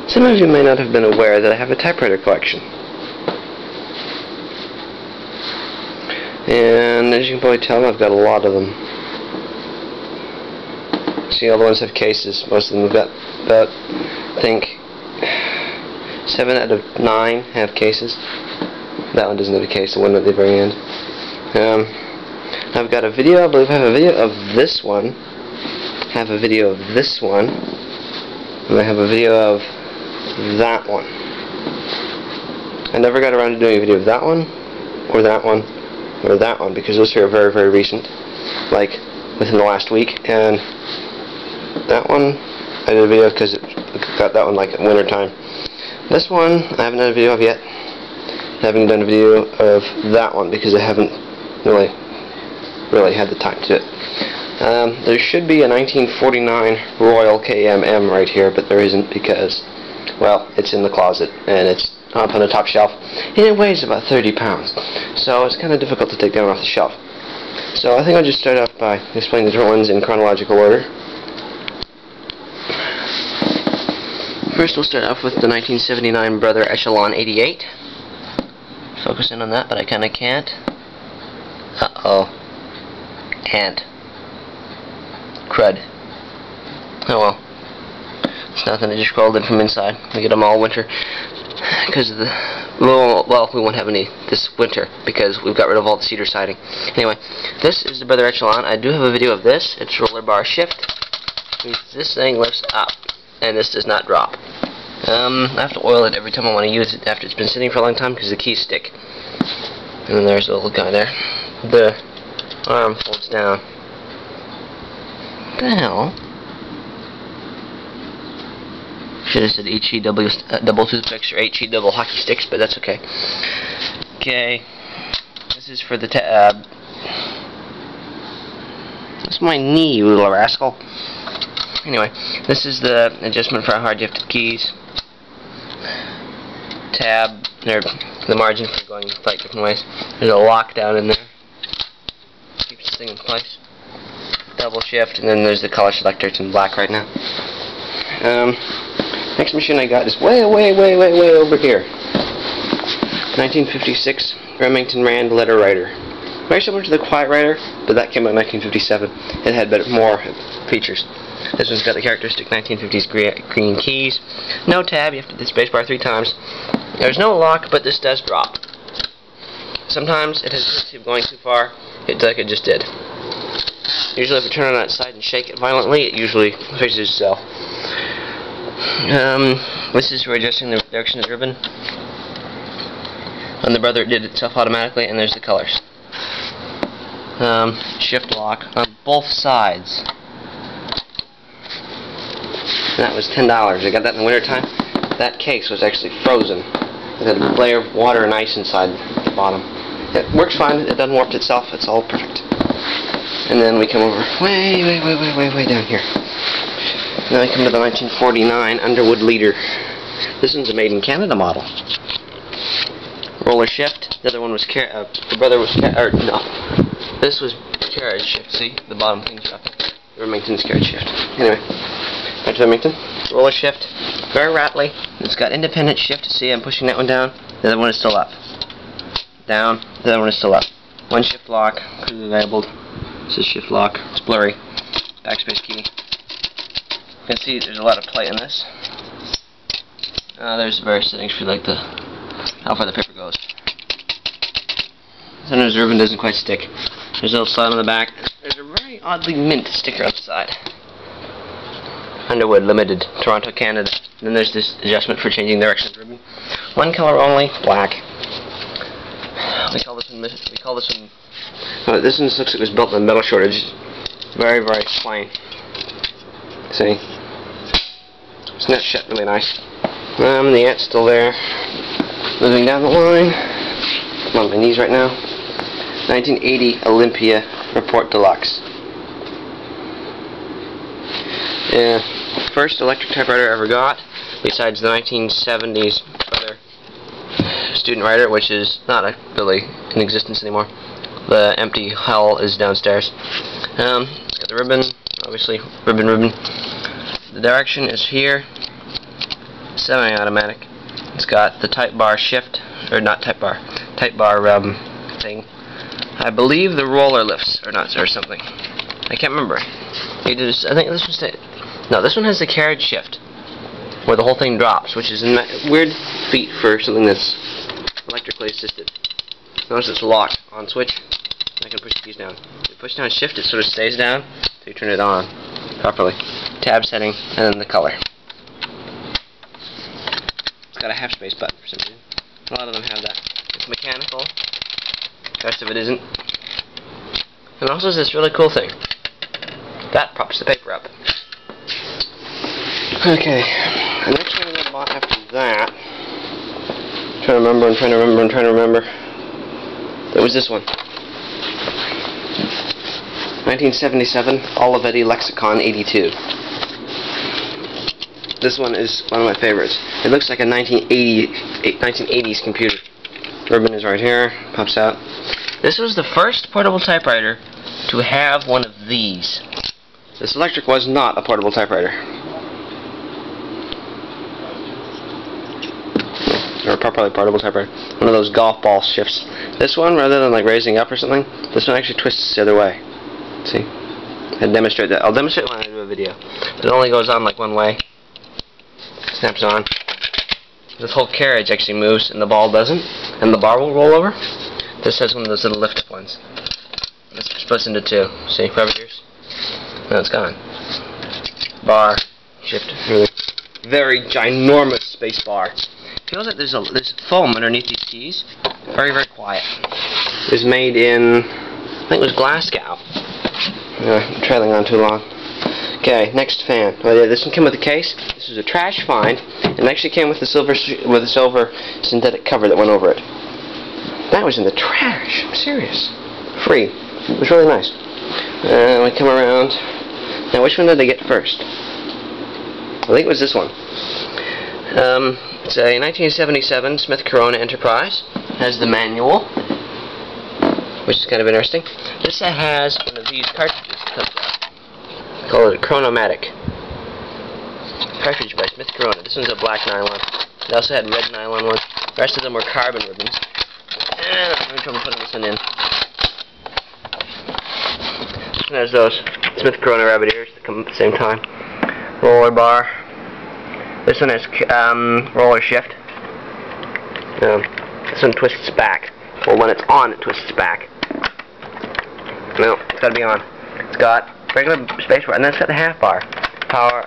Some of you may not have been aware that I have a typewriter collection. And as you can probably tell, I've got a lot of them. See, all the ones have cases. Most of them have got about, I think, 7 out of 9 have cases. That one doesn't have a case, the one at the very end. I've got a video, I believe I have a video of this one. I have a video of this one. And I have a video of that one. I never got around to doing a video of that one, or that one, or that one, because those two are very, very recent. Like, within the last week. And that one, I did a video because it got that one like at winter time. This one, I haven't done a video of yet. I haven't done a video of that one because I haven't really had the time to do it. There should be a 1949 ROYAL KMM right here, but there isn't because, well, it's in the closet and it's up on the top shelf, and it weighs about 30 pounds, so it's kind of difficult to take down off the shelf. So I think I'll just start off by explaining the different ones in chronological order. First, we'll start off with the 1979 Brother Echelon 88. Focus in on that, but I kind of can't. Uh-oh. Ant. Crud. Oh well. It's nothing, I just crawled in from inside. We get them all winter. Because of the... Well, we won't have any this winter because we've got rid of all the cedar siding. Anyway, this is the Brother Echelon. I do have a video of this. It's roller bar shift. This thing lifts up, and this does not drop. I have to oil it every time I want to use it after it's been sitting for a long time because the keys stick. And then there's the little guy there. The arm folds down. What the hell? Should have said HE double toothpicks or HE double hockey sticks, but that's okay. Okay, this is for the tab. That's my knee, you little rascal. Anyway, this is the adjustment for how hard you have to keys. Tab, or the margin for going like different ways. There's a lock down in there. Keeps this thing in place. Double shift, and then there's the color selector. It's in black right now. Next machine I got is way over here. 1956 Remington-Rand Letter-riter. Very similar to the Quiet Writer, but that came out in 1957. It had more features. This one's got the characteristic 1950s green keys. No tab, you have to hit the spacebar 3 times. There's no lock, but this does drop. Sometimes it has a tendency of going too far. It's like it just did. Usually if I turn it on its side and shake it violently, it usually fixes itself. This is for adjusting the direction of the ribbon. On the Brother it did itself automatically, and there's the colors. Shift lock on both sides. And that was $10. I got that in the winter time. That case was actually frozen. It had a layer of water and ice inside the bottom. It works fine. It doesn't warp itself. It's all perfect. And then we come over way down here. Then we come to the 1949 Underwood Leader. This one's a made in Canada model. Roller shift. The other one was the Brother was no. This was carriage shift. See, the bottom thing's up. The Remington's carriage shift. Anyway. Back to Remington. Roller shift. Very rattly. It's got independent shift. See, I'm pushing that one down. The other one is still up. Down. The other one is still up. One shift lock. Clearly labeled. This is shift lock. It's blurry. Backspace key. You can see there's a lot of play in this. There's various settings for like how far the paper goes. Sometimes the ribbon doesn't quite stick. There's a little slide on the back. There's a very oddly mint sticker on the side. Underwood Limited, Toronto, Canada. And then there's this adjustment for changing the direction of the ribbon. One color only, black. We call this one. Oh, this one looks like it was built in a metal shortage. Very plain. See, it's not shut really nice. The ant's still there. Moving down the line. I'm on my knees right now. 1980 Olympia Report Deluxe. Yeah, first electric typewriter I ever got, besides the 1970s Brother student writer, which is not really in existence anymore. The empty hull is downstairs. It's got the ribbon, obviously ribbon. The direction is here. semi-automatic. It's got the type bar shift, or not type bar thing. I believe the roller lifts or not, or something. I can't remember. I think this one this one has the carriage shift, where the whole thing drops, which is a weird feat for something that's electrically assisted. Notice it's locked on switch. I can push the keys down. If you push down shift, it sort of stays down, so you turn it on properly. Tab setting, and then the color. It's got a half space button for some reason. A lot of them have that. It's mechanical. The rest of it isn't. And also this really cool thing. That props the paper up. Okay. The next thing I bought after that, I'm trying to remember. It was this one. 1977 Olivetti LEXIKON 82. This one is one of my favorites. It looks like a 1980s computer. Ribbon is right here, pops out. This was the first portable typewriter to have one of these. This electric was not a portable typewriter. Or a properly portable typewriter. One of those golf ball shifts. This one, rather than like raising up or something, this one actually twists the other way. See? I'll demonstrate that. I'll demonstrate when I do a video. It only goes on like one way. Snaps on. This whole carriage actually moves and the ball doesn't. And the bar will roll over. This has one of those little lift ones. It's split into two. See? Rubber ears. Now it's gone. Bar. Shift. Really. Very ginormous space bar. Feels like there's foam underneath these keys. Very, very quiet. It was made in, I think it was Glasgow. I'm trailing on too long. Okay, next fan. Oh yeah, this one came with a case. This was a trash find, and it actually came with a silver synthetic cover that went over it. That was in the trash. I'm serious. Free. It was really nice. We come around. Now, which one did I get first? I think it was this one. It's a 1977 Smith Corona Enterprise. It has the manual, which is kind of interesting. This has one of these cartridges that comes out. Call it a Chronomatic. Cartridge by Smith Corona. This one's a black nylon. They also had red nylon ones. The rest of them were carbon ribbons. And I'm having trouble putting this one in. This one has those Smith Corona rabbit ears that come at the same time. Roller bar. This one has roller shift. This one twists back. Well, when it's on, it twists back. No, it's got to be on. It's got regular space bar, and then it's got the half bar. Power,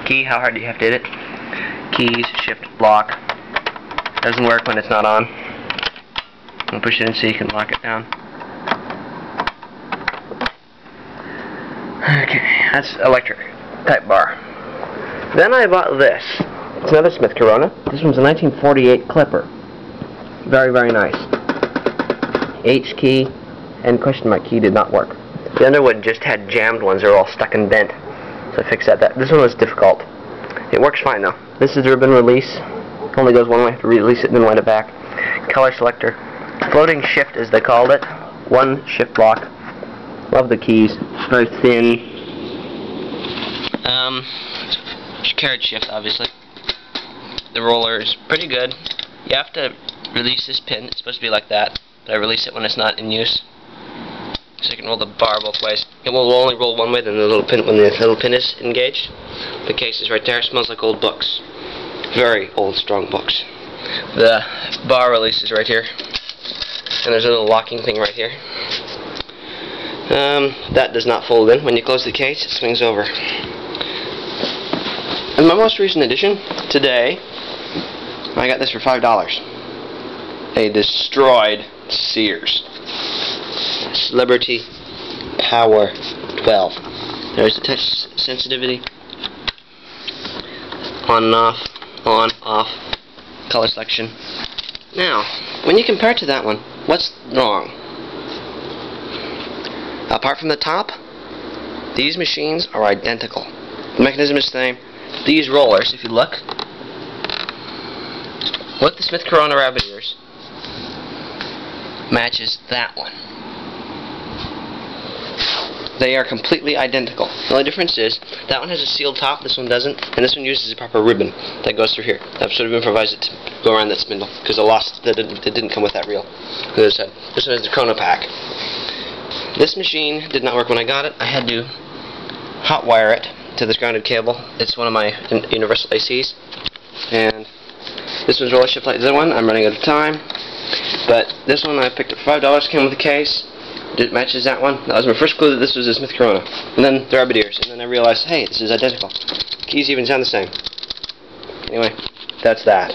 key, how hard do you have to hit it? Keys, shift, lock. Doesn't work when it's not on. And push it in so you can lock it down. Okay, that's electric type bar. Then I bought this. It's another Smith Corona. This one's a 1948 Clipper. Very, very nice. H key and question mark key did not work. The Underwood just had jammed ones. They were all stuck and bent. So I fixed that. This one was difficult. It works fine though. This is the ribbon release. Only goes one way. You have to release it and then wind it back. Color selector. Floating shift as they called it. One shift lock. Love the keys. Very thin. Carriage shift, obviously. The roller is pretty good. You have to release this pin. It's supposed to be like that, but I release it when it's not in use, so you can roll the bar both ways. It will only roll one way, then the little pin when the little pin is engaged. The case is right there. It smells like old books. Very old, strong books. The bar release is right here, and there's a little locking thing right here. That does not fold in. When you close the case, it swings over. In my most recent edition, today, I got this for $5. A destroyed Sears Celebrity Power 12. There's the touch sensitivity. On and off, color selection. Now, when you compare it to that one, what's wrong? Apart from the top, these machines are identical. The mechanism is the same. These rollers, if you look, with the Smith Corona rabbit ears, matches that one. They are completely identical. The only difference is that one has a sealed top, this one doesn't, and this one uses a proper ribbon that goes through here. That should have been provided to go around that spindle, because it didn't come with that reel. This one has the chrono pack. This machine did not work when I got it. I had to hot wire it to this grounded cable. It's one of my universal ACs, and this one's roller shaped like the other one. I'm running out of time, but this one I picked up for $5. Came with a case. It matches that one. That was my first clue that this was a Smith Corona. And then the rabbit ears, and then I realized, hey, this is identical. Keys even sound the same. Anyway, that's that.